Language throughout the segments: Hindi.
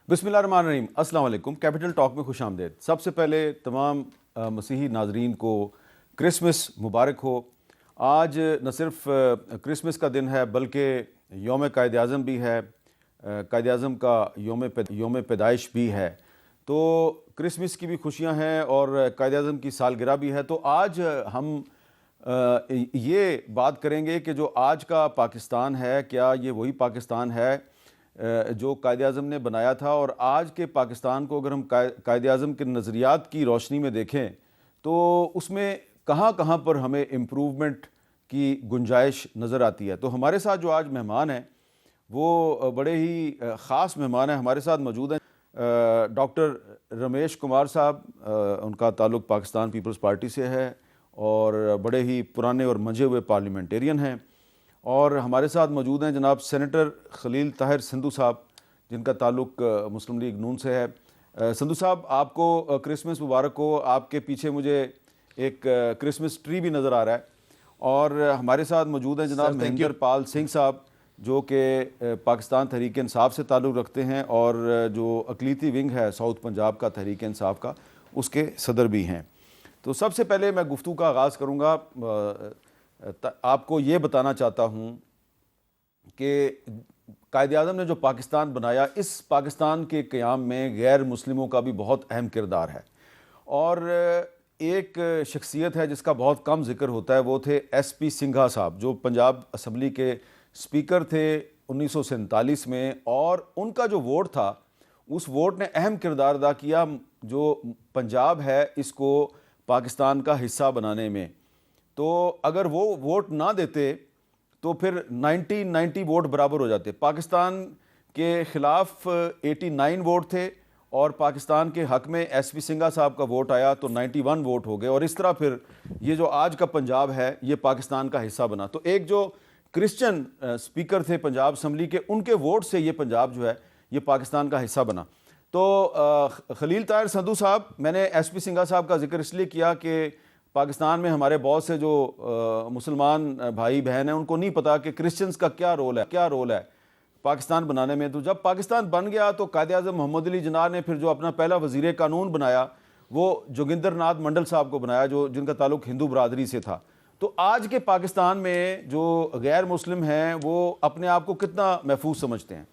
बिस्मिल्लाहिर्रहमानिर्रहीम, अस्सलाम वालेकुम। कैपिटल टॉक में खुश आमदेद। सबसे पहले तमाम मसीही नाजरीन को क्रिसमस मुबारक हो। आज न सिर्फ क्रिसमस का दिन है बल्कि यौम कायद-ए-आज़म भी है, कायद-ए-आज़म का यौम पैदाइश भी है। तो क्रिसमस की भी खुशियां हैं और कायद-ए-आज़म की सालगिरह भी है। तो आज हम ये बात करेंगे कि जो आज का पाकिस्तान है, क्या ये वही पाकिस्तान है जो कायद-ए-आज़म ने बनाया था। और आज के पाकिस्तान को अगर हम कायद-ए-आज़म के नज़रियात की रोशनी में देखें तो उसमें कहाँ कहाँ पर हमें इम्प्रूवमेंट की गुंजाइश नज़र आती है। तो हमारे साथ जो आज मेहमान हैं वो बड़े ही ख़ास मेहमान हैं। हमारे साथ मौजूद हैं डॉक्टर रमेश कुमार साहब, उनका ताल्लुक़ पाकिस्तान पीपल्स पार्टी से है और बड़े ही पुराने और मंझे हुए पार्लियामेंटेरियन हैं। और हमारे साथ मौजूद हैं जनाब सेनेटर खलील ताहिर संधू साहब, जिनका ताल्लुक़ मुस्लिम लीग नून से है। संधू साहब, आपको क्रिसमस मुबारक हो। आपके पीछे मुझे एक क्रिसमस ट्री भी नज़र आ रहा है। और हमारे साथ मौजूद हैं जनाब महेंद्र पाल सिंह साहब, जो कि पाकिस्तान तहरीक इंसाफ से ताल्लुक़ रखते हैं और जो अक़लीती विंग है साउथ पंजाब का तहरीक इंसाफ का, उसके सदर भी हैं। तो सबसे पहले मैं गुफ्तगू का आगाज़ करूँगा। आपको ये बताना चाहता हूँ कि कायद-ए-आज़म ने जो पाकिस्तान बनाया, इस पाकिस्तान के क़याम में गैर मुस्लिमों का भी बहुत अहम किरदार है। और एक शख्सियत है जिसका बहुत कम जिक्र होता है, वो थे SP सिंघा साहब, जो पंजाब असम्बली के स्पीकर थे 1947 में। और उनका जो वोट था, उस वोट ने अहम किरदार अदा किया जो पंजाब है इसको पाकिस्तान का हिस्सा बनाने में। तो अगर वो वोट ना देते तो फिर 90 वोट बराबर हो जाते। पाकिस्तान के ख़िलाफ़ 89 वोट थे और पाकिस्तान के हक़ में SP सिंघा साहब का वोट आया तो 91 वोट हो गए। और इस तरह फिर ये जो आज का पंजाब है ये पाकिस्तान का हिस्सा बना। तो एक जो क्रिश्चियन स्पीकर थे पंजाब असम्बली के, उनके वोट से ये पंजाब जो है ये पाकिस्तान का हिस्सा बना। तो खलील ताहिर संधू साहब, मैंने SP सिंघा साहब का जिक्र इसलिए किया कि पाकिस्तान में हमारे बहुत से जो मुसलमान भाई बहन हैं उनको नहीं पता कि क्रिश्चियंस का क्या रोल है पाकिस्तान बनाने में। तो जब पाकिस्तान बन गया तो कायद-ए-आज़म मोहम्मद अली जिन्ना ने फिर जो अपना पहला वज़ीर कानून बनाया वो जोगिंदर नाथ मंडल साहब को बनाया, जो जिनका ताल्लुक़ हिंदू बरादरी से था। तो आज के पाकिस्तान में जो गैर मुस्लिम हैं वो अपने आप को कितना महफूज समझते हैं?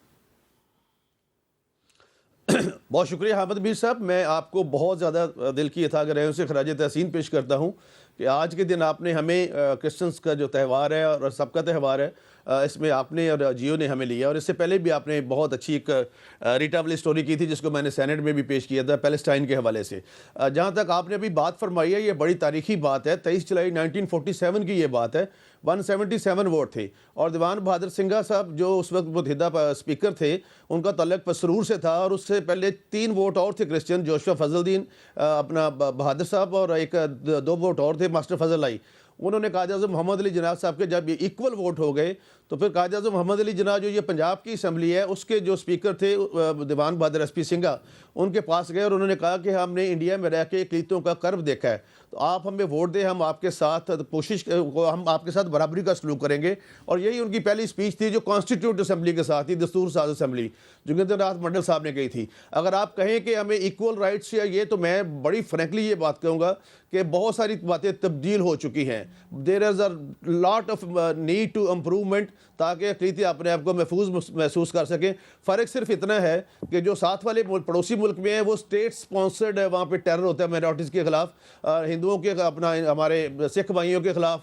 बहुत शुक्रिया हामिद मीर साहब। मैं आपको बहुत ज़्यादा दिल की यथा गहराइयों से खराज तहसीन पेश करता हूँ कि आज के दिन आपने हमें क्रिश्चियंस का जो त्यौहार है और सबका त्यौहार है, इसमें आपने और जियो ने हमें लिया। और इससे पहले भी आपने बहुत अच्छी एक रीटा वाली स्टोरी की थी जिसको मैंने सेनेट में भी पेश किया था पैलेस्टाइन के हवाले से। जहाँ तक आपने अभी बात फरमाई है, ये बड़ी तारीखी बात है। 23 जुलाई 1947 की ये बात है। 177 वोट थे और दीवान बहादुर सिंघा साहब जो उस वक्त मुतहिदा स्पीकर थे, उनका तल्लक पसरूर से था। और उससे पहले 3 वोट और थे क्रिश्चियन, जोशुआ फजलुद्दीन अपना बहादुर साहब और एक 2 वोट और थे मास्टर फजल आई। उन्होंने कायद-ए-आज़म मोहम्मद अली जिन्ना साहब के जब ये इक्वल वोट हो गए तो फिर कायद-ए-आज़म मोहम्मद अली जिन्ना जो ये पंजाब की असम्बली है उसके जो स्पीकर थे दीवान बहादुर SP सिंघा, उनके पास गए और उन्होंने कहा कि हमने इंडिया में रह के अक़लीतों का कर्ब देखा है, तो आप हमें वोट दें, हम आपके साथ हम आपके साथ बराबरी का सलूक करेंगे। और यही उनकी पहली स्पीच थी जो कॉन्स्टिट्यूट असम्बली के साथ ही दस्तूर साज असम्बली जोगिंदर नाथ मंडल साहब ने कही थी। अगर आप कहें कि हमें इक्वल राइट्स या ये, तो मैं बड़ी फ्रैंकली ये बात कहूँगा कि बहुत सारी बातें तब्दील हो चुकी हैं। There is a lot of need to improvement ताकि अक़लीती अपने आप को महफूज महसूस कर सकें। फ़र्क सिर्फ इतना है कि जो साथ वाले पड़ोसी मुल्क में है वो स्टेट स्पॉन्सर्ड है, वहाँ पे टेरर होता है माइनॉरिटीज़ के ख़िलाफ़, हिंदुओं के अपना हमारे सिख भाइयों के ख़िलाफ़,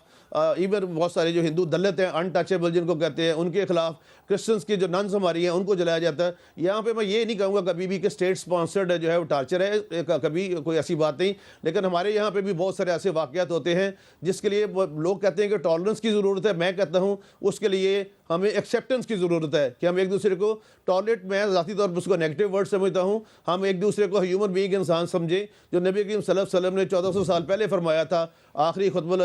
इवन बहुत सारे जो हिंदू दलित हैं, अनटचेबल जिनको कहते हैं, उनके खिलाफ, क्रिश्चियंस की जो नन्स हमारी हैं उनको जलाया जाता है। यहाँ पे मैं ये नहीं कहूँगा कभी भी कि स्टेट स्पॉन्सर्ड जो है वो टार्चर है, कभी कोई ऐसी बात नहीं। लेकिन हमारे यहाँ पे भी बहुत सारे ऐसे वाक़यात होते हैं जिसके लिए लोग कहते हैं कि टॉलरेंस की ज़रूरत है। मैं कहता हूँ उसके लिए हमें एक्सेप्टेंस की ज़रूरत है कि हम एक दूसरे को टॉलरेट, मैं ज़ाती तौर पर उसको नेगेटिव वर्ड समझता हूँ, हम एक दूसरे को ह्यूमन बीइंग इंसान समझें। जो नबी करीम सल्लल्लाहु अलैहि वसल्लम ने 1400 साल पहले फरमाया था, आखिरी खुतबा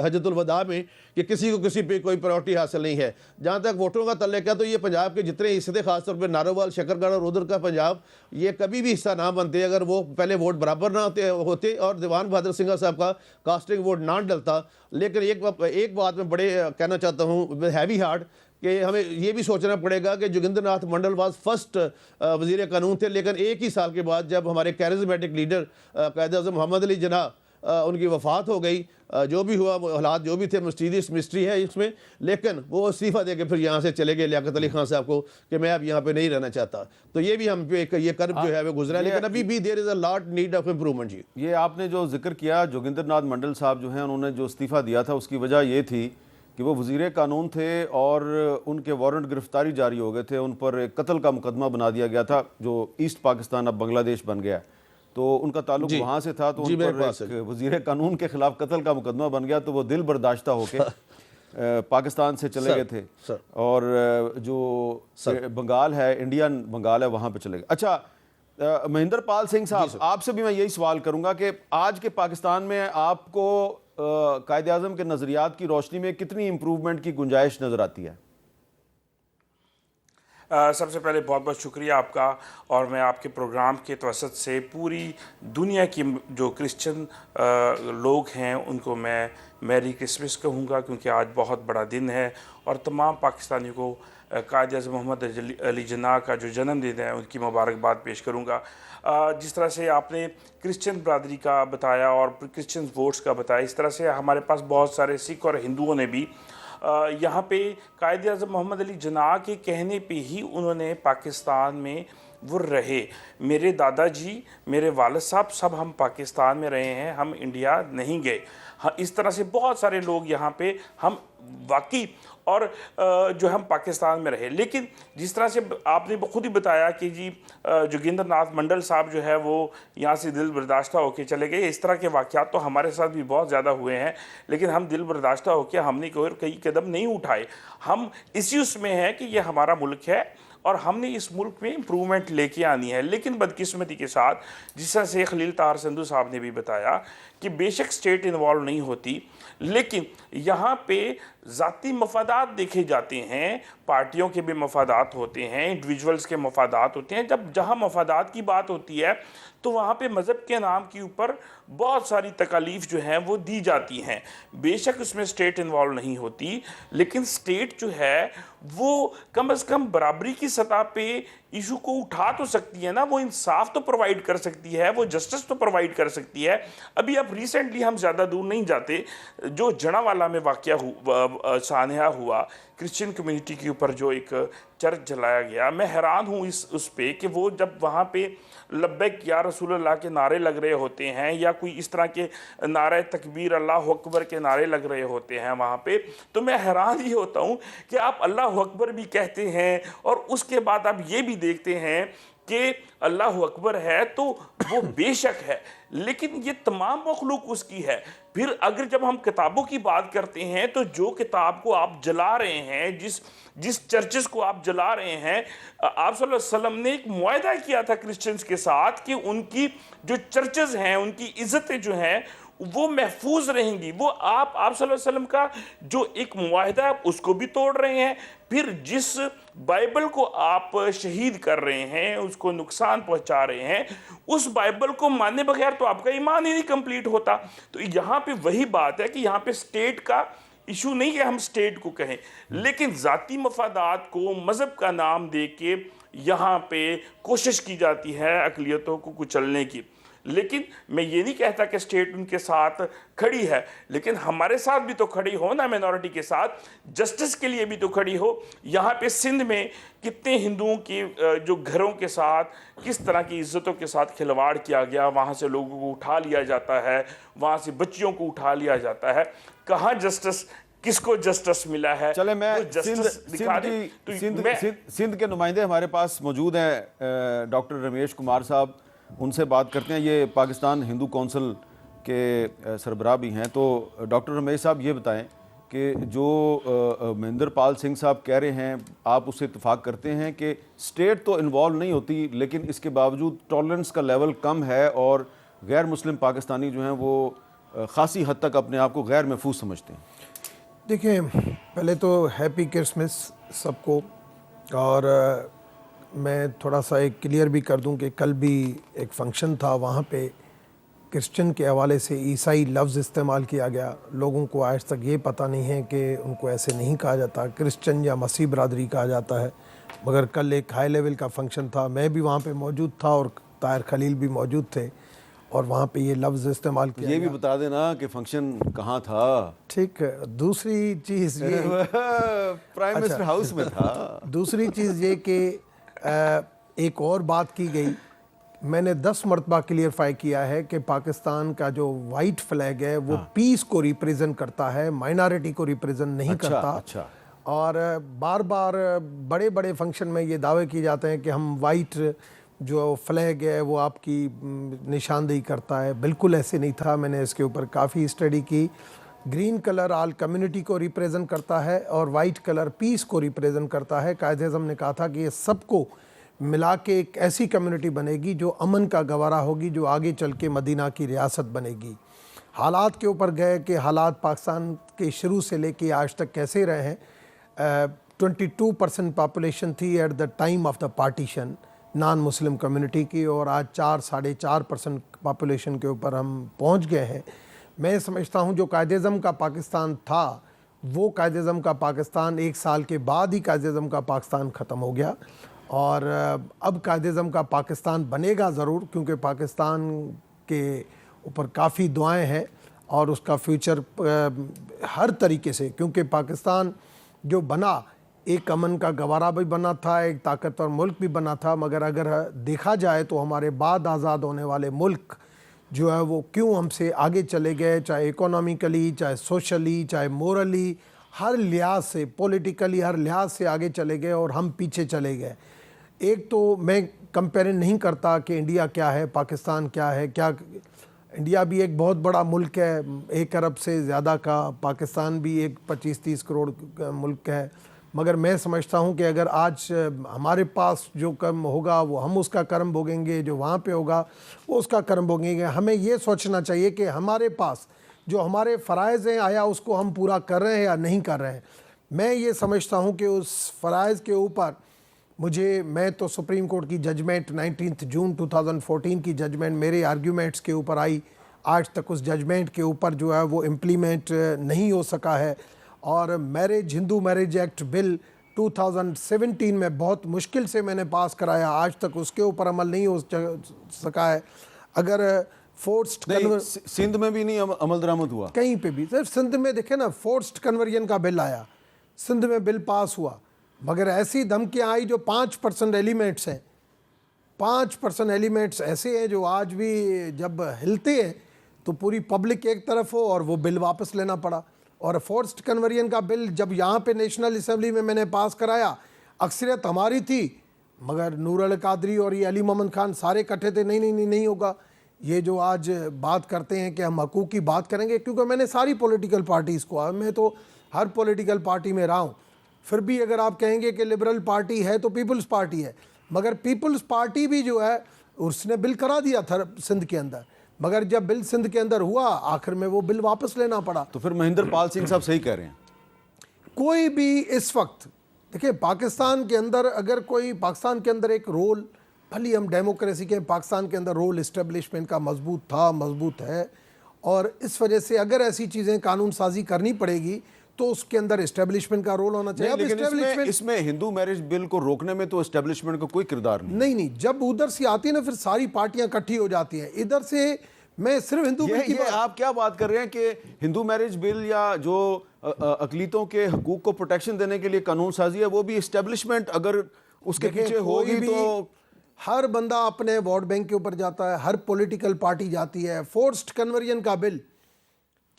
हजतुल वदा में कि किसी को किसी पे कोई प्रायोरिटी हासिल नहीं है। जहाँ तक वोटों का तल्लुक है तो ये पंजाब के जितने हिस्से थे, खासतौर पर नारोवाल, शकरगढ़ और उधर का पंजाब, ये कभी भी हिस्सा ना बनते अगर वो पहले वोट बराबर ना होते और दीवान बहादुर सिंह साहब का कास्टिंग वोट ना डलता। लेकिन एक बात मैं बड़े कहना चाहता हूँ हैवी हार्ट, कि हमें ये भी सोचना पड़ेगा कि जोगिंदर नाथ मंडल वाज फर्स्ट वज़ीर कानून थे, लेकिन एक ही साल के बाद जब हमारे कैरिज्मेटिक लीडर कायद-ए-आज़म मोहम्मद अली जिन्ना उनकी वफ़ात हो गई, जो भी हुआ वो हालात जो भी थे, मिस्टीरियस मिस्ट्री है इसमें, लेकिन वो इस्तीफ़ा दे के फिर यहाँ से चले गए लियाकत अली खान साहब को कि मैं अब यहाँ पे नहीं रहना चाहता। तो ये भी हम पे ये कर्व जो है वो गुजरा है, लेकिन अभी भी there is a lot need of improvement. जी, ये आपने जो जिक्र किया, जोगिंदर नाथ मंडल साहब जो हैं उन्होंने जो इस्तीफ़ा दिया था उसकी वजह ये थी कि वो वज़ीर कानून थे और उनके वारंट गिरफ्तारी जारी हो गए थे, उन पर एक कत्ल का मुकदमा बना दिया गया था जो ईस्ट पाकिस्तान अब बांग्लादेश बन गया, तो उनका ताल्लुक वहाँ से था, तो उन पर एक वज़ीर कानून के ख़िलाफ़ कत्ल का मुकदमा बन गया, तो वो दिल बर्दाश्ता होके पाकिस्तान से चले गए थे और जो बंगाल है, इंडियन बंगाल है, वहाँ पर चले गए। अच्छा, महेंद्र पाल सिंह साहब, आपसे भी मैं यही सवाल करूँगा कि आज के पाकिस्तान में आपको कायद-ए-आज़म के नज़रियात की रोशनी में कितनी इम्प्रूवमेंट की गुंजाइश नज़र आती है? सबसे पहले बहुत बहुत शुक्रिया आपका, और मैं आपके प्रोग्राम के तवसत से पूरी दुनिया की जो क्रिश्चियन लोग हैं उनको मैं मैरी क्रिसमस कहूँगा, क्योंकि आज बहुत बड़ा दिन है और तमाम पाकिस्तानियों को कायद-ए-आज़म मोहम्मद अली जिन्ना का जो जन्मदिन है उनकी मुबारकबाद पेश करूँगा। जिस तरह से आपने क्रिश्चियन बरादरी का बताया और क्रिश्चियन वोट्स का बताया, इस तरह से हमारे पास बहुत सारे सिख और हिंदुओं ने भी यहाँ पे कायद-ए-आज़म मोहम्मद अली जिन्ना के कहने पे ही उन्होंने पाकिस्तान में वो रहे। मेरे दादाजी, मेरे वालिद साहब, सब हम पाकिस्तान में रहे हैं, हम इंडिया नहीं गए। हाँ, इस तरह से बहुत सारे लोग यहाँ पे हम वाकई और जो हम पाकिस्तान में रहे। लेकिन जिस तरह से आपने खुद ही बताया कि जी जोगिंदर नाथ मंडल साहब जो है वो यहाँ से दिल बर्दाश्ता होकर चले गए, इस तरह के वाक़यात तो हमारे साथ भी बहुत ज़्यादा हुए हैं, लेकिन हम दिल बर्दाश्ता होकर हमने कई कदम नहीं उठाए। हम इसी उसमें हैं कि ये हमारा मुल्क है और हमने इस मुल्क में इम्प्रूवमेंट लेके आनी है। लेकिन बदकिस्मती के साथ, जिस तरह से खलील ताहर संधू साहब ने भी बताया कि बेशक स्टेट इन्वॉल्व नहीं होती, लेकिन यहाँ पे ज़ाती मफादात देखे जाते हैं, पार्टियों के भी मफादात होते हैं, इंडिविजुअल्स के मफादात होते हैं। जब जहाँ मफादात की बात होती है तो वहाँ पे मज़हब के नाम के ऊपर बहुत सारी तकालीफ जो हैं वो दी जाती हैं। बेशक उसमें स्टेट इन्वॉल्व नहीं होती, लेकिन स्टेट जो है वो कम से कम बराबरी की सतह पे इशू को उठा तो सकती है ना, वो इंसाफ तो प्रोवाइड कर सकती है, वो जस्टिस तो प्रोवाइड कर सकती है। अभी अब रिसेंटली हम ज़्यादा दूर नहीं जाते, जो जनावाला में वाक़या सानहा हुआ, क्रिश्चियन कम्युनिटी के ऊपर जो एक चर्च जलाया गया, मैं हैरान हूँ उस पे कि वो जब वहाँ पे लब्बैक या रसूलुल्लाह के नारे लग रहे होते हैं या कोई इस तरह के नारे तकबीर अल्लाह अकबर के नारे लग रहे होते हैं वहाँ पे, तो मैं हैरान ही होता हूँ कि आप अल्लाह अकबर भी कहते हैं और उसके बाद आप ये भी देखते हैं कि अल्लाह अकबर है तो वो बेशक है, लेकिन ये तमाम मखलूक उसकी है। फिर अगर जब हम किताबों की बात करते हैं तो जो किताब को आप जला रहे हैं, जिस चर्चेस को आप जला रहे हैं, आप सल्लल्लाहु अलैहि वसल्लम ने एक मुआहदा किया था क्रिश्चियंस के साथ कि उनकी जो चर्चेस हैं, उनकी इज़्ज़तें जो हैं वो महफूज रहेंगी। वो आप सल्लल्लाहु अलैहि वसल्लम का जो एक मुआहदा है उसको भी तोड़ रहे हैं। फिर जिस बाइबल को आप शहीद कर रहे हैं, उसको नुकसान पहुंचा रहे हैं, उस बाइबल को मानने बगैर तो आपका ईमान ही नहीं कंप्लीट होता। तो यहाँ पे वही बात है कि यहाँ पे स्टेट का इशू नहीं है, हम स्टेट को कहें, लेकिन ज़ाती मफादात को मज़हब का नाम दे के यहाँ पे कोशिश की जाती है अक़लियतों को कुचलने की। लेकिन मैं ये नहीं कहता कि स्टेट उनके साथ खड़ी है, लेकिन हमारे साथ भी तो खड़ी हो ना, मिनॉरिटी के साथ, जस्टिस के लिए भी तो खड़ी हो। यहाँ पे सिंध में कितने हिंदुओं की जो घरों के साथ किस तरह की इज्जतों के साथ खिलवाड़ किया गया, वहाँ से लोगों को उठा लिया जाता है, वहाँ से बच्चियों को उठा लिया जाता है। कहाँ जस्टिस, किसको जस्टिस मिला है? चले मैं सिंध के नुमाइंदे हमारे पास मौजूद हैं, डॉक्टर रमेश कुमार साहब, उनसे बात करते हैं। ये पाकिस्तान हिंदू कौंसिल के सरबराह भी हैं। तो डॉक्टर रमेश साहब ये बताएं कि जो महेंद्र पाल सिंह साहब कह रहे हैं, आप उससे इत्तेफाक करते हैं कि स्टेट तो इन्वॉल्व नहीं होती, लेकिन इसके बावजूद टॉलरेंस का लेवल कम है और गैर मुस्लिम पाकिस्तानी जो हैं वो ख़ासी हद तक अपने आप को गैर महफूज समझते हैं? देखिए, पहले तो हैप्पी क्रिसमस सबको। और मैं थोड़ा सा एक क्लियर भी कर दूं कि कल भी एक फंक्शन था, वहाँ पे क्रिश्चियन के हवाले से ईसाई लफ्ज़ इस्तेमाल किया गया। लोगों को आज तक ये पता नहीं है कि उनको ऐसे नहीं कहा जाता, क्रिश्चियन या मसीह बरादरी कहा जाता है। मगर कल एक हाई लेवल का फंक्शन था, मैं भी वहाँ पे मौजूद था और ताहिर खलील भी मौजूद थे, और वहाँ पे ये लफ्ज़ इस्तेमाल किया ये भी गया। बता देना कि फंक्शन कहाँ था। ठीक है। दूसरी चीज़ ये प्राइम मिनिस्टर हाउस में था। दूसरी चीज़ ये कि एक और बात की गई, मैंने 10 मरतबा क्लियरफाई किया है कि पाकिस्तान का जो वाइट फ्लैग है वो पीस को रिप्रेजेंट करता है, माइनॉरिटी को रिप्रेजेंट नहीं करता। अच्छा। और बार बार बड़े बड़े फंक्शन में ये दावे किए जाते हैं कि हम वाइट जो फ्लैग है वो आपकी निशानदेही करता है। बिल्कुल ऐसे नहीं था। मैंने इसके ऊपर काफ़ी स्टडी की। ग्रीन कलर आल कम्युनिटी को रिप्रेजेंट करता है और वाइट कलर पीस को रिप्रेजेंट करता है। कायद-ए-आज़म ने कहा था कि ये सबको मिला के एक ऐसी कम्युनिटी बनेगी जो अमन का गवारा होगी, जो आगे चल के मदीना की रियासत बनेगी। हालात के ऊपर गए कि हालात पाकिस्तान के शुरू से लेके आज तक कैसे रहे हैं। 22% पॉपुलेशन थी at the time of the partition non Muslim community की, और आज 4-4.5% पॉपुलेशन के ऊपर हम पहुंच गए हैं। मैं समझता हूं जो कायद-ए-आज़म का पाकिस्तान था वो कायद-ए-आज़म का पाकिस्तान 1 साल के बाद ही कायद-ए-आज़म का पाकिस्तान ख़त्म हो गया, और अब कायद-ए-आज़म का पाकिस्तान बनेगा ज़रूर, क्योंकि पाकिस्तान के ऊपर काफ़ी दुआएं हैं और उसका फ्यूचर हर तरीके से, क्योंकि पाकिस्तान जो बना एक अमन का गवारा भी बना था, एक ताकतवर मुल्क भी बना था। मगर अगर देखा जाए तो हमारे बाद आज़ाद होने वाले मुल्क जो है वो क्यों हमसे आगे चले गए, चाहे इकोनॉमिकली, चाहे सोशली, चाहे मोरली, हर लिहाज से, पॉलिटिकली हर लिहाज से आगे चले गए और हम पीछे चले गए। एक तो मैं कंपेयर नहीं करता कि इंडिया क्या है, पाकिस्तान क्या है। इंडिया भी एक बहुत बड़ा मुल्क है, 1 अरब से ज़्यादा का। पाकिस्तान भी एक 25-30 करोड़ का मुल्क है। मगर मैं समझता हूँ कि अगर आज हमारे पास जो कर्म होगा वो हम उसका कर्म भोगेंगे, जो वहाँ पे होगा वो उसका कर्म भोगेंगे। हमें ये सोचना चाहिए कि हमारे पास जो हमारे फ़राइज़ हैं, आया उसको हम पूरा कर रहे हैं या नहीं कर रहे हैं। मैं ये समझता हूँ कि उस फ़राइज़ के ऊपर मैं तो सुप्रीम कोर्ट की जजमेंट 19 जून 2014 की जजमेंट मेरे आर्ग्यूमेंट्स के ऊपर आई। आज तक उस जजमेंट के ऊपर जो है वो इम्प्लीमेंट नहीं हो सका है। और हिंदू मैरिज एक्ट बिल 2017 में बहुत मुश्किल से मैंने पास कराया, आज तक उसके ऊपर अमल नहीं हो सका है। अगर फोर्स्ड सिंध में भी नहीं अमल दरामद हुआ, कहीं पे भी। सिर्फ सिंध में देखे ना, फोर्स्ड कन्वर्जन का बिल आया, सिंध में बिल पास हुआ, मगर ऐसी धमकियाँ आई जो 5% एलिमेंट्स हैं। 5% एलिमेंट्स ऐसे हैं जो आज भी जब हिलते हैं तो पूरी पब्लिक एक तरफ हो और वो बिल वापस लेना पड़ा। और फोर्स्ड कन्वर्जन का बिल जब यहाँ पे नेशनल असम्बली में मैंने पास कराया, अक्सरियत हमारी थी, मगर नूर अल कादरी और ये अली मोहम्मद खान सारे इकट्ठे थे, नहीं होगा। ये जो आज बात करते हैं कि हम हकूक़ की बात करेंगे, क्योंकि मैंने सारी पॉलिटिकल पार्टीज़ को, मैं तो हर पॉलिटिकल पार्टी में रहा हूँ। फिर भी अगर आप कहेंगे कि लिबरल पार्टी है तो पीपल्स पार्टी है, मगर पीपल्स पार्टी भी जो है उसने बिल करा दिया था सिंध के अंदर, मगर जब बिल सिंध के अंदर हुआ आखिर में वो बिल वापस लेना पड़ा। तो फिर महेंद्र पाल सिंह साहब सही कह रहे हैं। कोई भी इस वक्त देखिए पाकिस्तान के अंदर, अगर कोई पाकिस्तान के अंदर एक रोल, भले हम डेमोक्रेसी के, पाकिस्तान के अंदर रोल इस्टेब्लिशमेंट का मजबूत था, मजबूत है, और इस वजह से अगर ऐसी चीज़ें कानून साजी करनी पड़ेगी तो उसके अंदर इस्टेब्लिशमेंट का रोल होना चाहिए। लेकिन इसमें हिंदू मैरिज बिल को रोकने में तो इस्टेब्लिशमेंट का कोई किरदार नहीं। जब उधर से आती है ना, फिर सारी पार्टियां इकट्ठी हो जाती हैं। इधर से मैं सिर्फ हिंदू बिल की आप क्या बात कर रहे हैं कि हिंदू मैरिज बिल या जो अकलीतों के हकूक को प्रोटेक्शन देने के लिए कानून साजी है, वो भी इस्टेब्लिशमेंट अगर उसके पीछे होगी तो हर बंदा अपने वोट बैंक के ऊपर जाता है, हर पॉलिटिकल पार्टी जाती है। फोर्स्ड कन्वर्जन का बिल,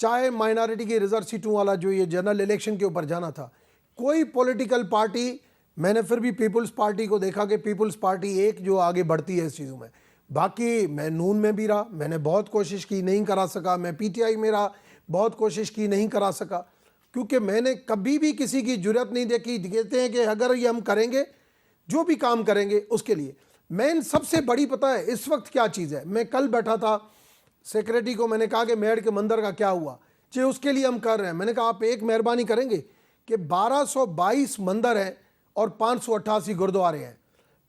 चाहे माइनॉरिटी की रिजर्व सीटों वाला जो ये जनरल इलेक्शन के ऊपर जाना था, कोई पॉलिटिकल पार्टी, मैंने फिर भी पीपल्स पार्टी को देखा कि पीपल्स पार्टी एक जो आगे बढ़ती है इस चीज़ों में। बाकी मैं नून में भी रहा, मैंने बहुत कोशिश की, नहीं करा सका। मैं पीटीआई में रहा, बहुत कोशिश की, नहीं करा सका, क्योंकि मैंने कभी भी किसी की जुर्रत नहीं देखी। कहते हैं कि अगर ये हम करेंगे, जो भी काम करेंगे उसके लिए। मैं सबसे बड़ी पता है इस वक्त क्या चीज़ है, मैं कल बैठा था सेक्रेटरी को मैंने कहा कि मेहर के मंदिर का क्या हुआ, जी उसके लिए हम कर रहे हैं। मैंने कहा आप एक मेहरबानी करेंगे कि 1222 मंदिर हैं और 588 गुरुद्वारे हैं।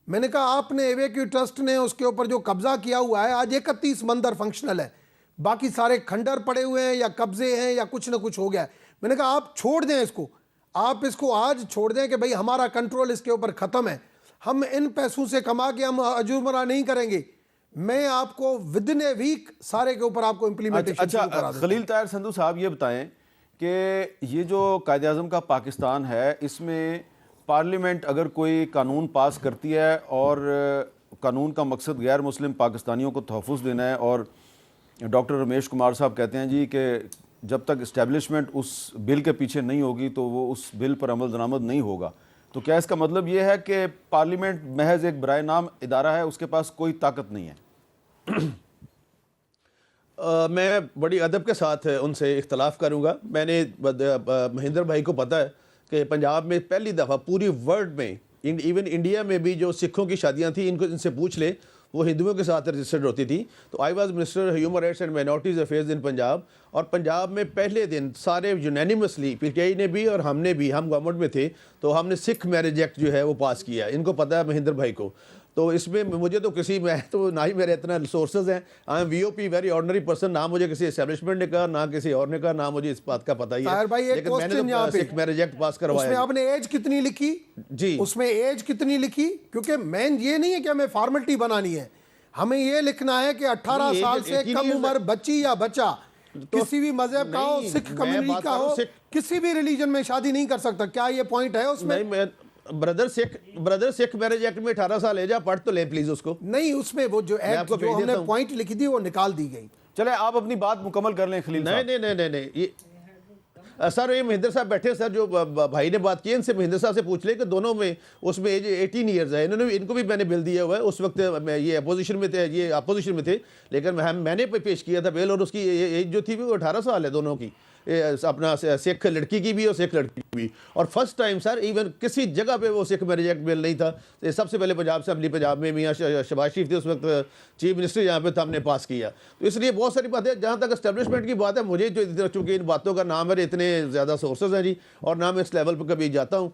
मैंने कहा आपने एवेक्यू ट्रस्ट ने उसके ऊपर जो कब्जा किया हुआ है, आज 31 मंदिर फंक्शनल है, बाकी सारे खंडर पड़े हुए हैं या कब्जे हैं या कुछ ना कुछ हो गया है। मैंने कहा आप छोड़ दें इसको, आप इसको आज छोड़ दें कि भाई हमारा कंट्रोल इसके ऊपर ख़त्म है, हम इन पैसों से कमा के हम अजूमरा नहीं करेंगे। मैं आपको विद इन ए वीक सारे के ऊपर आपको इम्प्लीमेंटेशन अच्छा खलील ताहिर संधू साहब, ये बताएं कि ये जो कायद-ए-आज़म का पाकिस्तान है, इसमें पार्लियामेंट अगर कोई कानून पास करती है और कानून का मकसद गैर मुस्लिम पाकिस्तानियों को तहफ़्फ़ुज़ देना है, और डॉक्टर रमेश कुमार साहब कहते हैं जी कि जब तक इस्टेब्लिशमेंट उस बिल के पीछे नहीं होगी तो वो उस बिल पर अमल दरामद नहीं होगा, तो क्या इसका मतलब ये है कि पार्लियामेंट महज एक बराए नाम इदारा है, उसके पास कोई ताकत नहीं है? मैं बड़ी अदब के साथ उनसे इख्तलाफ करूँगा। मैंने महेंद्र भाई को पता है कि पंजाब में पहली दफ़ा पूरी वर्ल्ड में, इवन इंडिया में भी जो सिखों की शादियाँ थी, इनसे पूछ ले, वो हिंदुओं के साथ रजिस्टर्ड होती थी। तो I was minister human rights and minorities affairs in Punjab, और पंजाब में पहले दिन सारे यूनानिमसली, पीटीआई ने भी और हमने भी, हम गवर्नमेंट में थे, तो हमने सिख मैरिज एक्ट जो है वो पास किया। इनको पता है महेंद्र भाई को। तो इसमें मुझे तो मैं तो ना ही मेरे इतना रिसोर्सेज हैं। I am VOP, very ordinary person. ना मुझे किसी एस्टेब्लिशमेंट ने कहा, ना किसी और ने कहा, ना मुझे इस बात का पता ही है। लेकिन मैंने तो सिख मैरिज एक्ट पास करवाया। उसमें आपने एज कितनी लिखी? जी, उसमें एज कितनी लिखी? क्योंकि मेन ये नहीं है कि हमें फॉर्मेलिटी बनानी है, हमें ये लिखना है कि 18 साल से कम उम्र बच्ची या बच्चा किसी भी मजहब का हो, सिख कम्युनिटी का हो, किसी भी रिलीजन में शादी नहीं कर सकता। क्या ये पॉइंट है उसमें? ब्रदर सिख मैरिज एक्ट में 18 साल है, जा पढ़ तो ले प्लीज उसको। नहीं, उसमें वो जो एक्ट जो हमने पॉइंट लिखी थी वो निकाल दी गई। चले आप अपनी बात मुकम्मल कर लें खलील साहब। नहीं, ये सर, ये महेंद्र साहब बैठे सर, जो भाई ने बात की, इनसे महेंद्र साहब से पूछ ले कि दोनों में उसमें एज 18 ईयर्स है। इनको भी मैंने बिल दिया हुआ है। उस वक्त ये अपोजिशन में थे, लेकिन मैंने पेश किया था बिल, और उसकी एज जो थी वो 18 साल है दोनों की, अपना सिख लड़की की भी और सिख लड़की की भी। और फर्स्ट टाइम सर, इवन किसी जगह पे वो सिख मैरिज एक्ट बिल नहीं था। सबसे पहले पंजाब असेंबली, पंजाब में मियाँ शहबाज शरीफ थे उस वक्त चीफ मिनिस्टर, यहाँ पे था, हमने पास किया। तो इसलिए बहुत सारी बातें, जहाँ तक एस्टेब्लिशमेंट की बात है, मुझे जो चूँकि इन बातों का नाम है, इतने ज़्यादा सोर्सेज हैं जी, और ना मैं इस लेवल पर कभी जाता हूँ।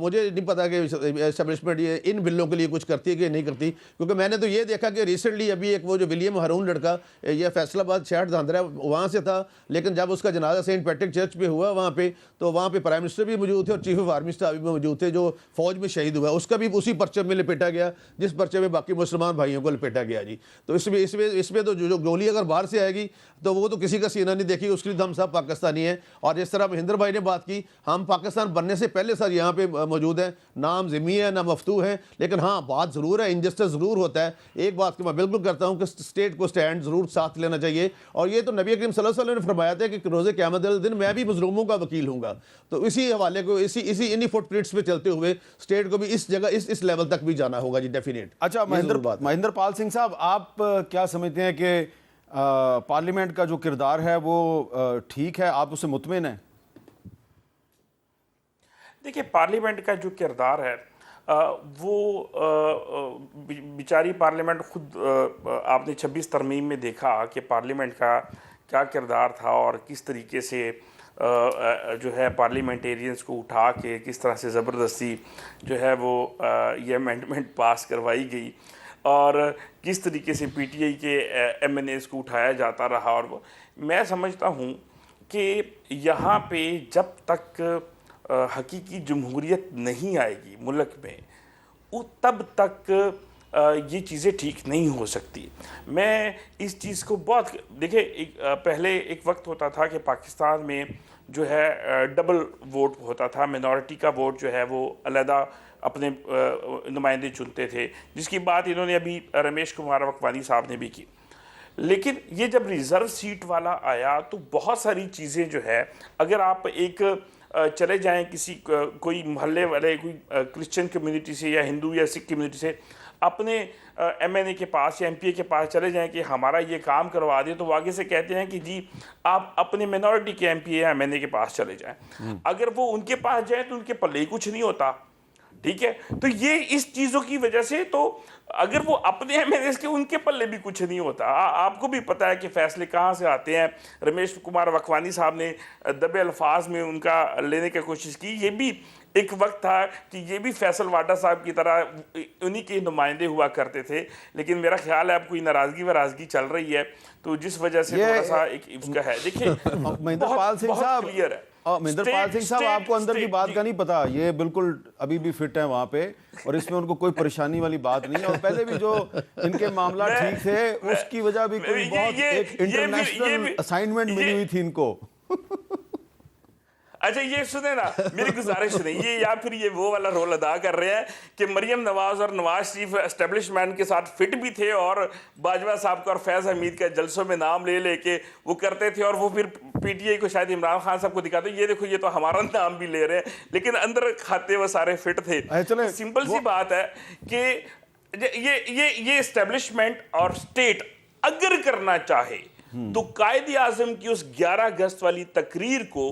मुझे नहीं पता कि एस्टेब्लिशमेंट ये इन बिलों के लिए कुछ करती है कि नहीं करती, क्योंकि मैंने तो ये देखा कि रिसेंटली अभी एक वो जो विलियम हारून लड़का, ये फैसलाबाद शहर धांधरा वहाँ से था, लेकिन जब उसका जनाजा सेंट पैट्रिक चर्च पे हुआ वहाँ पे, तो वहाँ पे प्राइम मिनिस्टर भी मौजूद थे और चीफ ऑफ आर्मी स्टाफ भी मौजूद थे, जो फौज में शहीद हुआ, उसका भी उसी पर्चे में लपेटा गया जिस पर्चे में बाकी मुसलमान भाइयों को लपेटा गया जी। तो इसमें तो जो गोली अगर बाहर से आएगी तो वो तो किसी का सीना नहीं देखी, उसके लिए हम सब पाकिस्तानी हैं। और जिस तरह महेंद्र भाई ने बात की, हम पाकिस्तान बनने से पहले सर यहाँ पे मौजूद हैं, नाम ज़िम्मी है ना मफतू है, लेकिन हाँ बात ज़रूर है, इंजस्टिस ज़रूर होता है। एक बात की मैं बिल्कुल करता हूँ कि स्टेट को स्टैंड ज़रूर साथ लेना चाहिए, और ये तो नबी करीम सल्लल्लाहु अलैहि वसल्लम ने फरमाया था कि रोज़े क़यामत वाले दिन मैं भी मज़लूमों का वकील हूँगा। तो इसी हवाले को, इन्हीं फुटप्रिंट्स पे चलते हुए स्टेट को भी इस जगह इस लेवल तक भी जाना होगा जी, डेफिनेट। अच्छा महेंद्र पाल सिंह साहब, आप क्या समझते हैं कि पार्लियामेंट का जो किरदार है वो ठीक है, आप उससे मुतमिन हैं? देखिए, पार्लियामेंट का जो किरदार है वो बेचारी पार्लियामेंट खुद, आपने 26 तरमीम में देखा कि पार्लियामेंट का क्या किरदार था और किस तरीके से जो है पार्लियामेंटेरियंस को उठा के किस तरह से ज़बरदस्ती जो है वो ये अमेंडमेंट पास करवाई गई, और किस तरीके से पीटीआई के एमएनएस को उठाया जाता रहा। और वो मैं समझता हूँ कि यहाँ पे जब तक हकीकी जमहूरियत नहीं आएगी मुल्क में, तब तक ये चीज़ें ठीक नहीं हो सकती। मैं इस चीज़ को बहुत, देखिए, पहले एक वक्त होता था कि पाकिस्तान में जो है डबल वोट होता था, मिनॉरिटी का वोट जो है वो अलहदा अपने नुमाइंदे चुनते थे, जिसकी बात इन्होंने अभी रमेश कुमार वकवानी साहब ने भी की। लेकिन ये जब रिज़र्व सीट वाला आया तो बहुत सारी चीज़ें जो है, अगर आप एक चले जाएं किसी कोई मोहल्ले वाले, कोई क्रिश्चियन कम्युनिटी से या हिंदू या सिख कम्युनिटी से अपने एमएनए के पास या एमपीए के पास चले जाएं कि हमारा ये काम करवा दें, तो वो आगे से कहते हैं कि जी आप अपने मिनॉरिटी के एमपीए या एमएनए के पास चले जाएं। अगर वो उनके पास जाएं तो उनके पल्ले ही कुछ नहीं होता। ठीक है। तो ये इस चीज़ों की वजह से, तो अगर वो अपने एमएनएस के, उनके पल्ले भी कुछ नहीं होता। आपको भी पता है कि फैसले कहाँ से आते हैं। रमेश कुमार वखवानी साहब ने दबे अल्फाज में उनका लेने की कोशिश की। ये भी एक वक्त था कि ये भी फैसल वाडा साहब की तरह उन्हीं के नुमाइंदे हुआ करते थे, लेकिन मेरा ख्याल है अब कोई नाराज़गी चल रही है, तो जिस वजह से थोड़ा सा एक उसका है। देखिए महेंद्रपाल सिंह साहब, क्लियर है। महेंद्रपाल सिंह साहब, आपको अंदर की बात का नहीं पता, ये बिल्कुल अभी भी फिट है वहां पे, और इसमें उनको कोई परेशानी वाली बात नहीं है। और पहले भी जो इनके मामला ठीक थे, उसकी वजह भी कोई बहुत एक इंटरनेशनल असाइनमेंट मिली हुई थी इनको। अच्छा ये सुने ना, मेरी गुजारिश सुने, ये या फिर ये वो वाला रोल अदा कर रहे हैं कि मरियम नवाज और नवाज शरीफ एस्टेब्लिशमेंट के साथ फिट भी थे, और बाजवा साहब का और फैज़ हमीद का जलसों में नाम ले लेके वो करते थे, और वो फिर पीटीआई को शायद इमरान खान साहब को दिखाते, ये देखो ये तो हमारा नाम भी ले रहे हैं, लेकिन अंदर खाते वो सारे फिट थे। सिंपल सी बात है कि ये एस्टेब्लिशमेंट और स्टेट अगर करना चाहे तो कायदे आजम की उस 11 अगस्त वाली तकरीर को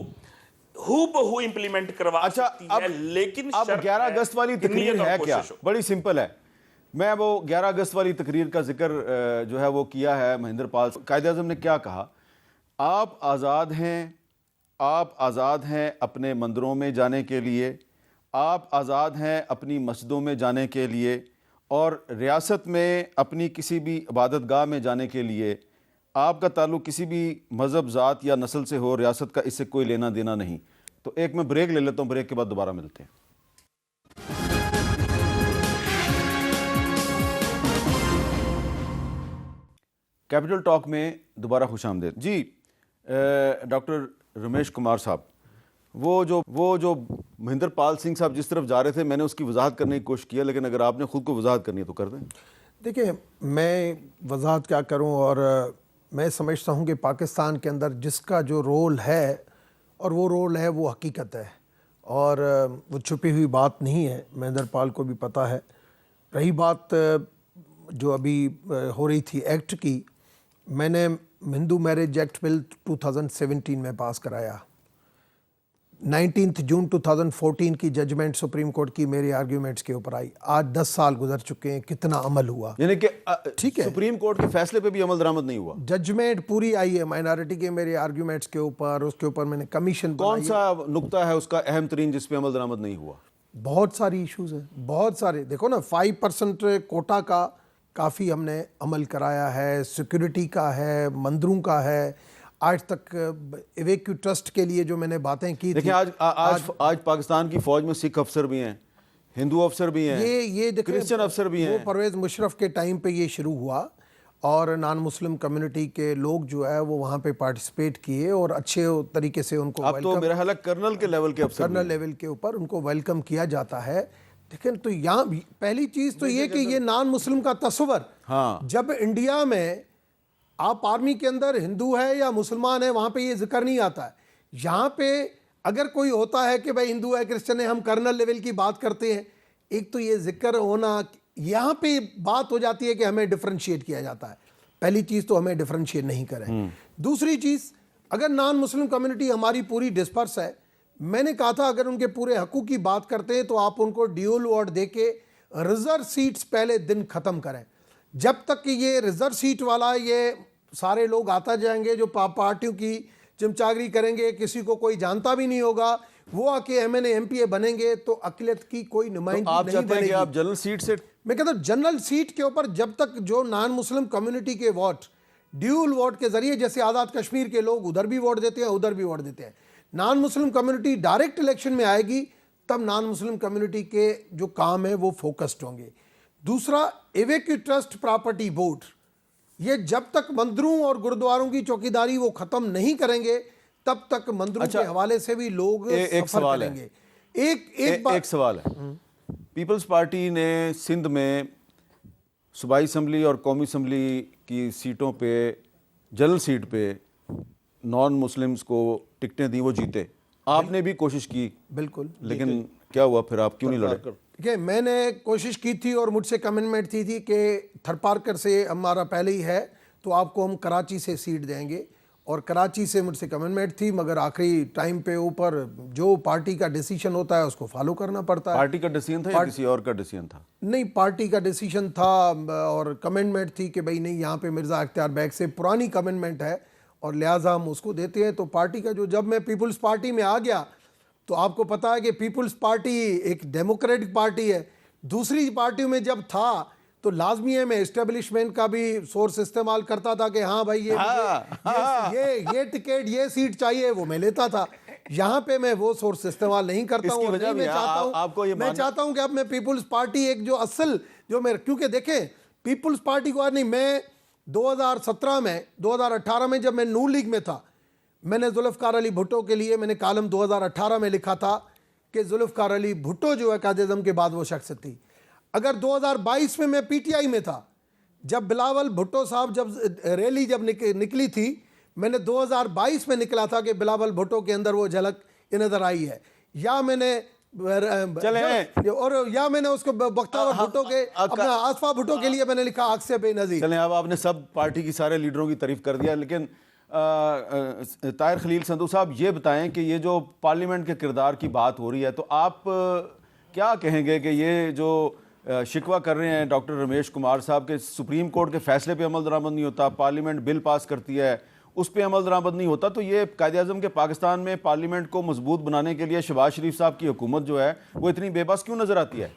हूबहू इंप्लीमेंट करवा सकती है, लेकिन अब 11 अगस्त वाली तकरीर है क्या? बड़ी सिंपल है। मैं वो 11 अगस्त वाली तकरीर का जिक्र जो है वो किया है महेंद्रपाल। कायदे-ए-आज़म ने क्या कहा? आप आज़ाद हैं, आप आज़ाद हैं अपने मंदिरों में जाने के लिए, आप आज़ाद हैं अपनी मस्जिदों में जाने के लिए, और रियासत में अपनी किसी भी इबादतगाह में जाने के लिए। आपका ताल्लुक़ किसी भी मज़हब, ज़ात या नस्ल से हो, रियासत का इससे कोई लेना देना नहीं। तो एक मैं ब्रेक ले लेता हूँ, ब्रेक के बाद दोबारा मिलते हैं। कैपिटल टॉक में दोबारा खुशामदीद जी। डॉक्टर रमेश कुमार साहब, वो जो महेंद्रपाल सिंह साहब जिस तरफ जा रहे थे, मैंने उसकी वजाहत करने की कोशिश किया, लेकिन अगर आपने खुद को वजाहत करनी है तो कर दें। देखिए, मैं वजाहत क्या करूं, और मैं समझता हूं कि पाकिस्तान के अंदर जिसका जो रोल है, और वो रोल है वो हकीकत है, और वो छुपी हुई बात नहीं है, महेंद्रपाल को भी पता है। रही बात जो अभी हो रही थी एक्ट की, मैंने हिंदू मैरिज एक्ट बिल 2017 में पास कराया। 19 जून 2014 की जजमेंट सुप्रीम कोर्ट की मेरे आर्ग्यूमेंट्स के ऊपर आई। आज 10 साल गुजर चुके हैं, कितना अमल हुआ? यानी कि ठीक है, सुप्रीम कोर्ट के फैसले पे भी अमल दरामद नहीं हुआ। जजमेंट पूरी आई है माइनॉरिटी के मेरे आर्ग्यूमेंट्स के ऊपर, उसके ऊपर मैंने कमीशन। कौन सा नुक्ता है उसका अहम तरीन जिस पे अमल दरामद नहीं हुआ? बहुत सारी इश्यूज हैं, बहुत सारे। देखो ना, 5% कोटा का काफ़ी हमने अमल कराया है, सिक्योरिटी का है, मंदिरों का है। आज तक इवेक्यू ट्रस्ट के लिए जो मैंने बातें की देखिए, आज पाकिस्तान की फौज में सिख अफसर भी हैं, हिंदू अफसर भी हैं, ये क्रिश्चियन अफसर भी हैं। वो परवेज़ मुशर्रफ के टाइम पे ये शुरू हुआ, और नॉन मुस्लिम कम्युनिटी के लोग जो है वो वहाँ पे पार्टिसिपेट किए, और अच्छे तरीके से उनको अब तो मेरा ख्याल है कर्नल के लेवल के अफसर, कर्नल लेवल के ऊपर उनको वेलकम किया जाता है। लेकिन तो यहाँ पहली चीज़ तो ये कि ये नॉन मुस्लिम का तस्वर, हाँ, जब इंडिया में आप आर्मी के अंदर हिंदू है या मुसलमान है, वहाँ पे ये जिक्र नहीं आता है। यहाँ पे अगर कोई होता है कि भाई हिंदू है, क्रिश्चियन है, हम कर्नल लेवल की बात करते हैं, एक तो ये जिक्र होना, यहाँ पे बात हो जाती है कि हमें डिफरेंशिएट किया जाता है। पहली चीज़ तो हमें डिफरेंशिएट नहीं करें। दूसरी चीज़, अगर नॉन मुस्लिम कम्युनिटी हमारी पूरी डिस्पर्स है, मैंने कहा था अगर उनके पूरे हकूक़ की बात करते हैं तो आप उनको ड्यूल वार्ड दे के रिजर्व सीट्स पहले दिन ख़त्म करें। जब तक कि ये रिजर्व सीट वाला ये सारे लोग आता जाएंगे जो पार्टियों की चिमचागरी करेंगे, किसी को कोई जानता भी नहीं होगा, वो आके एमएनए एमपीए बनेंगे, तो अकलियत की कोई नुमाइंदगी आप नहीं बनेगी। आप जनरल सीट से, मैं कहता हूँ जनरल सीट के ऊपर जब तक जो नॉन मुस्लिम कम्युनिटी के वोट ड्यूल वोट के जरिए, जैसे आज़ाद कश्मीर के लोग उधर भी वोट देते हैं, उधर भी वोट देते हैं, non Muslim community direct election में आएगी, तब नॉन मुस्लिम कम्युनिटी के जो काम है वो फोकस्ड होंगे। दूसरा, इवेक्यू ट्रस्ट प्रॉपर्टी बोर्ड, ये जब तक मंदिरों और गुरुद्वारों की चौकीदारी वो खत्म नहीं करेंगे, तब तक मंदिरों के हवाले से भी लोग एक सवाल करेंगे। एक सवाल है, पीपल्स पार्टी ने सिंध में सूबाई असम्बली और कौमी असम्बली की सीटों पे, जनरल सीट पे नॉन मुस्लिम्स को टिकटें दी, वो जीते। आपने भी कोशिश की, बिल्कुल, लेकिन क्या हुआ फिर, आप क्यों नहीं लड़े? देखिए, मैंने कोशिश की थी और मुझसे कमिटमेंट थी कि थरपारकर से हमारा पहले ही है, तो आपको हम कराची से सीट देंगे, और कराची से मुझसे कमिटमेंट थी, मगर आखिरी टाइम पे ऊपर जो पार्टी का डिसीजन होता है उसको फॉलो करना पड़ता है। पार्टी का डिसीजन था या किसी और का डिसीजन था? नहीं, पार्टी का डिसीजन था और कमिटमेंट थी कि भाई नहीं, यहाँ पे मिर्ज़ा अख्तियार बैग से पुरानी कमिटमेंट है और लिहाजा हम उसको देते हैं। तो पार्टी का जो, जब मैं पीपल्स पार्टी में आ गया तो आपको पता है कि पीपल्स पार्टी एक डेमोक्रेटिक पार्टी है। दूसरी पार्टियों में जब था तो लाजमी है मैं एस्टेब्लिशमेंट का भी सोर्स इस्तेमाल करता था कि हाँ भाई ये टिकट, ये सीट चाहिए, वो मैं लेता था। यहाँ पे मैं वो सोर्स इस्तेमाल नहीं करता हूँ। मैं चाहता हूँ कि अब मैं पीपल्स पार्टी एक जो असल जो मेरे, क्योंकि देखें पीपल्स पार्टी को आज नहीं, मैं 2017 में 2018 में जब मैं नून लीग में था, मैंने जुल्फ़िकार अली भुट्टो के लिए मैंने कॉलम 2018 में लिखा था कि जुल्फ़िकार अली भुट्टो जो है कायद-ए-आज़म के बाद वो शख्सियत थी। अगर 2022 में मैं पीटीआई में था, जब बिलावल भुट्टो साहब जब रैली जब निकली थी, मैंने 2022 में निकला था कि बिलावल भुट्टो के अंदर वो झलक नजर आई है, या मैंने और या मैंने उसको बख्तावर भुट्टो के अपना आसफा भुट्टो के लिए मैंने लिखा आग से बेनज़ीर। चलें, अब आपने सब पार्टी की सारे लीडरों की तारीफ कर दिया, लेकिन ताहिर खलील संधू साहब ये बताएं कि ये जो पार्लियामेंट के किरदार की बात हो रही है, तो आप क्या कहेंगे कि ये जो शिकवा कर रहे हैं डॉक्टर रमेश कुमार साहब के सुप्रीम कोर्ट के फैसले पे अमल दरामद नहीं होता, पार्लियामेंट बिल पास करती है उस पर अमल दरामद नहीं होता, तो ये कायद-ए-आज़म के पाकिस्तान में पार्लियामेंट को मजबूत बनाने के लिए शहबाज शरीफ साहब की हुकूमत जो है वो इतनी बेबस क्यों नज़र आती है?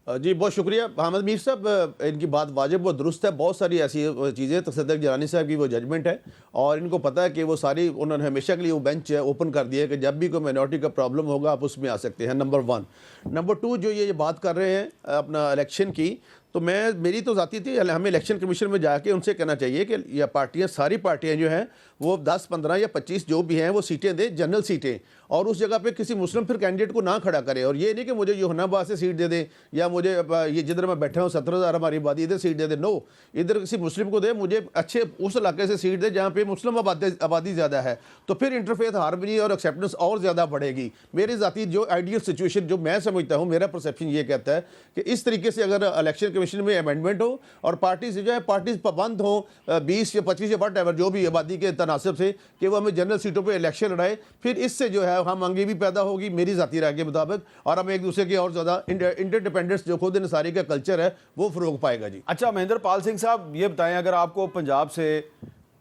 जी बहुत शुक्रिया अहमद मीर साहब, इनकी बात वाजिब व दुरुस्त है। बहुत सारी ऐसी चीज़ें तसद्दुक़ जिलानी साहब की वो जजमेंट है और इनको पता है कि वो सारी, उन्होंने हमेशा के लिए वो बेंच ओपन कर दिया है कि जब भी कोई माइनॉरिटी का प्रॉब्लम होगा आप उसमें आ सकते हैं। नंबर 1। नंबर 2, जो ये बात कर रहे हैं अपना इलेक्शन की, तो मेरी तो ज़ाती थी, हमें इलेक्शन कमीशन में जाके उनसे कहना चाहिए कि यह पार्टियां, सारी पार्टियां जो हैं वो 10, 15 या 25 जो भी हैं वो सीटें दें, जनरल सीटें, और उस जगह पे किसी मुस्लिम फिर कैंडिडेट को ना खड़ा करें। और ये नहीं कि मुझे योहनाबाद से सीट दे दें या मुझे ये जिधर मैं बैठा हूँ 17,000 हमारी आबादी, इधर सीट दे दें। नो, इधर किसी मुस्लिम को दे, मुझे अच्छे उस इलाके से सीट दे जहाँ पे मुस्लिम आबादी ज़्यादा है, तो फिर इंटरफेथ हार्मनी और एक्सेप्टेंस और ज़्यादा बढ़ेगी। मेरी ज़ाती जो आइडियल सिचुएशन जो मैं समझता हूँ, मेरा परसेप्शन ये कहता है कि इस तरीके से अगर इलेक्शन कमीशन में अमेंडमेंट हो और पार्टी से जो है पार्टीज पाबंद हो 20 या 25 या वट एवर जो भी आबादी के तनासब से कि वो हमें जनरल सीटों पे इलेक्शन लड़ाए, फिर इससे जो है हम आगे भी पैदा होगी मेरी ज़ाती राय के मुताबिक, और हम एक दूसरे की और ज़्यादा इंटरडिपेंडेंस जो खुद इंसारी का कल्चर है वो फरोग पाएगा। जी अच्छा, महेंद्र पाल सिंह साहब ये बताएं, अगर आपको पंजाब से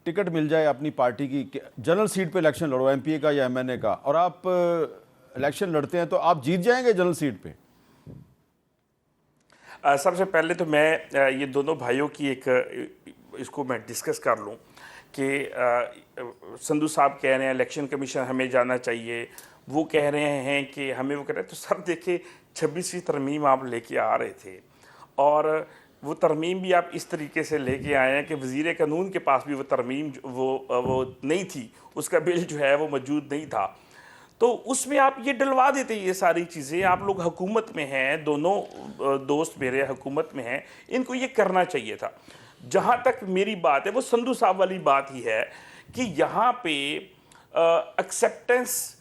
टिकट मिल जाए अपनी पार्टी की, जनरल सीट पे इलेक्शन लड़ो, एमपीए का या एमएनए का, और आप इलेक्शन लड़ते हैं तो आप जीत जाएंगे जनरल सीट पे? सबसे पहले तो मैं ये दोनों भाइयों की इसको मैं डिस्कस कर लूँ कि संधू साहब कह रहे हैं इलेक्शन कमीशन हमें जाना चाहिए, वो कह रहे हैं कि हमें वो कह रहे हैं। तो सर देखिए 26वीं तरमीम आप लेके आ रहे थे और वो तरमीम भी आप इस तरीके से लेके आए हैं कि वज़ीर कानून के पास भी वो तरमीम वो नहीं थी, उसका बिल जो है वो मौजूद नहीं था, तो उसमें आप ये डलवा देते ये सारी चीज़ें। आप लोग हुकूमत में हैं, दोनों दोस्त मेरे हुकूमत में हैं, इनको ये करना चाहिए था। जहाँ तक मेरी बात है वो संधू साहब वाली बात ही है कि यहाँ पे एक्सेप्टेंस,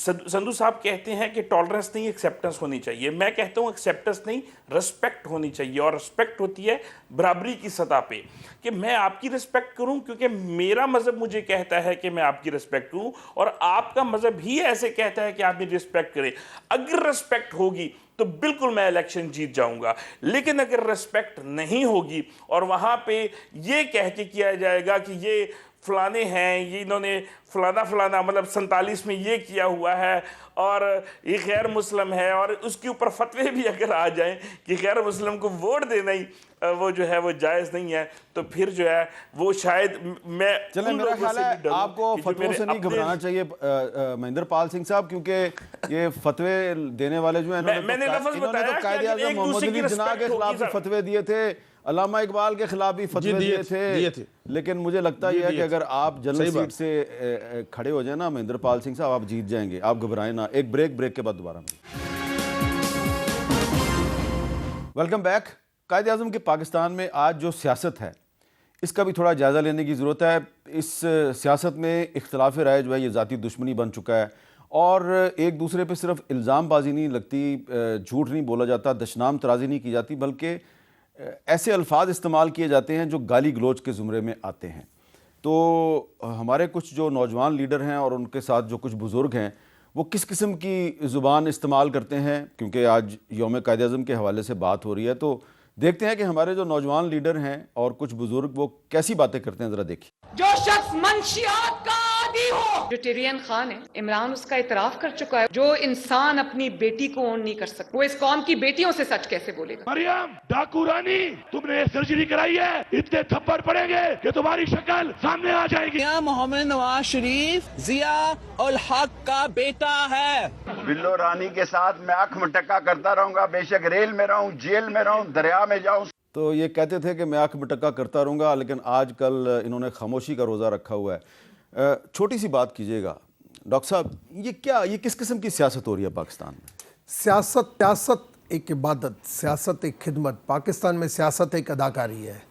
संधू साहब कहते हैं कि टॉलरेंस नहीं एक्सेप्टेंस होनी चाहिए, मैं कहता हूँ एक्सेप्टेंस नहीं रिस्पेक्ट होनी चाहिए, और रिस्पेक्ट होती है बराबरी की सतह पे कि मैं आपकी रिस्पेक्ट करूँ क्योंकि मेरा मज़हब मुझे कहता है कि मैं आपकी रिस्पेक्ट करूँ और आपका मज़हब ही ऐसे कहता है कि आप मेरी रिस्पेक्ट करें। अगर रिस्पेक्ट होगी तो बिल्कुल मैं इलेक्शन जीत जाऊंगा, लेकिन अगर रिस्पेक्ट नहीं होगी और वहाँ पे ये कह के किया जाएगा कि ये फलाने हैं, ये इन्होंने फलाना मतलब 47 में ये किया हुआ है और ये गैर मुस्लिम है, और उसके ऊपर फतवे भी अगर आ जाएं कि गैर मुस्लिम को वोट देना ही वो जो है वो जायज़ नहीं है, तो फिर जो है वो शायद मैं चलें, मेरा ख्याल है आपको फतवों से नहीं घबराना चाहिए महेंद्र पाल सिंह साहब, क्योंकि ये फतवे देने वाले जो हैं मैंने लफ्ज़ बताया कि कायद-ए-आज़म मोहम्मद अली जिन्ना के खिलाफ भी फतवे दिए थे, अल्लामा इकबाल के खिलाफ भी फतवे दिए थे। लेकिन मुझे लगता है कि अगर आप जनरल सीट से खड़े हो जाए ना महेंद्र पाल सिंह साहब, आप जीत जाएंगे, आप घबराएं ना। एक ब्रेक के बाद दोबारा वेलकम बैक। कायद-ए-आज़म के पाकिस्तान में आज जो सियासत है इसका भी थोड़ा जायज़ा लेने की ज़रूरत है। इस सियासत में इख्तिलाफ़ राय जो है ये ज़ाती दुश्मनी बन चुका है और एक दूसरे पे सिर्फ इल्ज़ामबाजी नहीं लगती, झूठ नहीं बोला जाता, दशनाम तराजी नहीं की जाती, बल्कि ऐसे अल्फाज इस्तेमाल किए जाते हैं जो गाली गलोच के ज़ुमरे में आते हैं। तो हमारे कुछ जो नौजवान लीडर हैं और उनके साथ जो कुछ बुज़ुर्ग हैं वो किस किस्म की ज़ुबान इस्तेमाल करते हैं, क्योंकि आज यौम कायद-ए-आज़म के हवाले से बात हो रही है, तो देखते हैं कि हमारे जो नौजवान लीडर हैं और कुछ बुज़ुर्ग वो कैसी बातें करते हैं, ज़रा देखिए। जो शख्स मंशियात का आदी हो, जो टिरियन खान है, इमरान उसका इतराफ कर चुका है। जो इंसान अपनी बेटी को ओन नहीं कर सकता, वो इस कौम की बेटियों से सच कैसे बोलेगा? मरियम डाकू रानी, तुमने सर्जरी कराई है, इतने थप्पड़ पड़ेंगे कि तुम्हारी शक्ल सामने आ जाएगी। मोहम्मद नवाज शरीफ जिया उल हक का बेटा है। बिल्लो रानी के साथ मैं आंख मटक्का करता रहूंगा, बेशक रेल में रहूं, जेल में रहूं, दरिया में जाऊं। तो ये कहते थे कि मैं आँख मटक्का करता रहूँगा, लेकिन आजकल इन्होंने खामोशी का रोज़ा रखा हुआ है। छोटी सी बात कीजिएगा डॉक्टर साहब, ये किस किस्म की सियासत हो रही है पाकिस्तान में? सियासत एक इबादत, सियासत एक खिदमत। पाकिस्तान में सियासत एक अदाकारी है।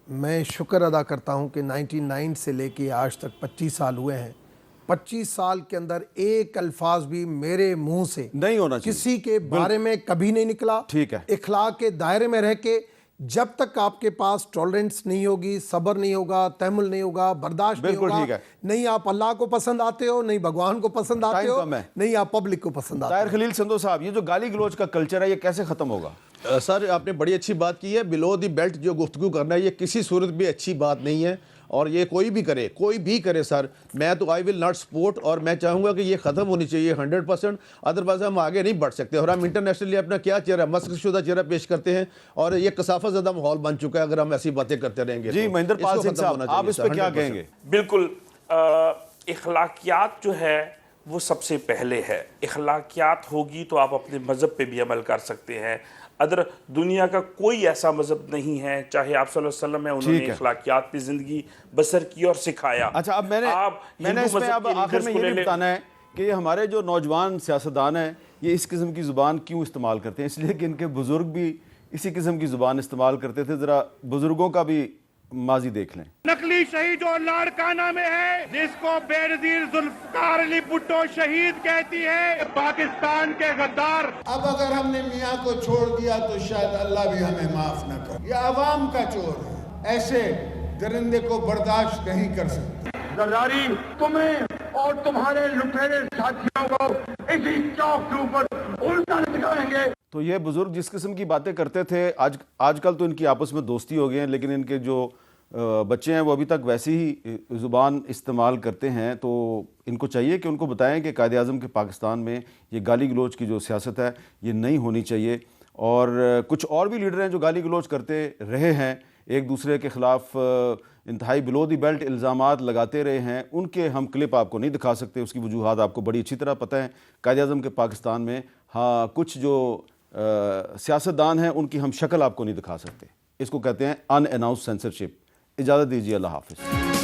मैं शुक्र अदा करता हूँ कि 99 से लेके आज तक 25 साल हुए हैं। 25 साल के अंदर एक अल्फाज भी मेरे मुंह से नहीं होना चाहिए, किसी के बारे में कभी नहीं निकला। ठीक है। इखलाक के दायरे में रह के, जब तक आपके पास टॉलरेंस नहीं होगी, सब्र नहीं होगा, तहमुल नहीं होगा, बर्दाश्त नहीं बिल्कुल होगा, ठीक है। नहीं आप अल्लाह को पसंद आते हो, नहीं भगवान को पसंद आते टाइम हो, कम है। नहीं आप पब्लिक को पसंद आते ताहिर हो। खलील संधू साहब, ये जो गाली गलौज का कल्चर है ये कैसे ख़त्म होगा? सर आपने बड़ी अच्छी बात की है। बिलो दी बेल्ट जो गुफ्तगू करना है, ये किसी सूरत भी अच्छी बात नहीं है, और ये कोई भी करे सर, मैं तो आई विल नॉट सपोर्ट, और मैं चाहूँगा कि ये ख़त्म होनी चाहिए 100%। अदरवाइज हम आगे नहीं बढ़ सकते, और हम इंटरनेशनली अपना क्या चेहरा, मस्कशुदा चेहरा पेश करते हैं, और ये कसाफा ज़्यादा माहौल बन चुका है अगर हम ऐसी बातें करते रहेंगे। जी तो महेंद्र पाल इसको सिंह ख़त्म होना साहब, आप चाहिए इस पर सर, क्या 100%। कहेंगे? बिल्कुल, इखलाकियात जो है वो सबसे पहले है। इखलाकियात होगी तो आप अपने मज़हब पे भी अमल कर सकते हैं। अदर दुनिया का कोई ऐसा मज़हब नहीं है, चाहे आप सल्लल्लाहु अलैहि वसल्लम है, उन्होंने इखलाकियात पे ज़िंदगी बसर की और सिखाया। अच्छा, अब मैंने इसमें अब आखिर में ये भी बताना है कि हमारे जो नौजवान सियासतदान हैं ये इस किस्म की ज़ुबान क्यों इस्तेमाल करते हैं? इसलिए कि इनके बुज़ुर्ग भी इसी किस्म की ज़ुबान इस्तेमाल करते थे। ज़रा बुज़ुर्गों का भी माजी देख लें। नकली शहीद जो लाड़काना में है, जिसको बेनज़ीर जुल्फ़िकार अली भुट्टो शहीद कहती है, पाकिस्तान के गद्दार। अब अगर हमने मियाँ को छोड़ दिया तो शायद अल्लाह भी हमें माफ न करे। ये अवाम का चोर है, ऐसे दरिंदे को बर्दाश्त नहीं कर सकते। जरदारी तुम्हें और तुम्हारे लुटेरे साथियों को इसी चौक के ऊपर उल्टा लटकाएंगे। तो ये बुज़ुर्ग जिस किस्म की बातें करते थे, आजकल तो इनकी आपस में दोस्ती हो गई है, लेकिन इनके जो बच्चे हैं वो अभी तक वैसी ही ज़ुबान इस्तेमाल करते हैं। तो इनको चाहिए कि उनको बताएं कि कायद-ए-आज़म के पाकिस्तान में ये गाली गलौज की जो सियासत है ये नहीं होनी चाहिए। और कुछ और भी लीडर हैं जो गाली गलौज करते रहे हैं, एक दूसरे के ख़िलाफ़ इंतहाई बिलो दी बेल्ट इल्ज़ामात लगाते रहे हैं। उनके हम क्लिप आपको नहीं दिखा सकते, उसकी वजूहात आपको बड़ी अच्छी तरह पता है। कायद-ए-आज़म के पाकिस्तान में हाँ कुछ जो सियासतदान हैं उनकी हम शक्ल आपको नहीं दिखा सकते। इसको कहते हैं अनअनाउंस्ड सेंसरशिप। इजाज़त दीजिए, अल्लाह हाफ़िज़।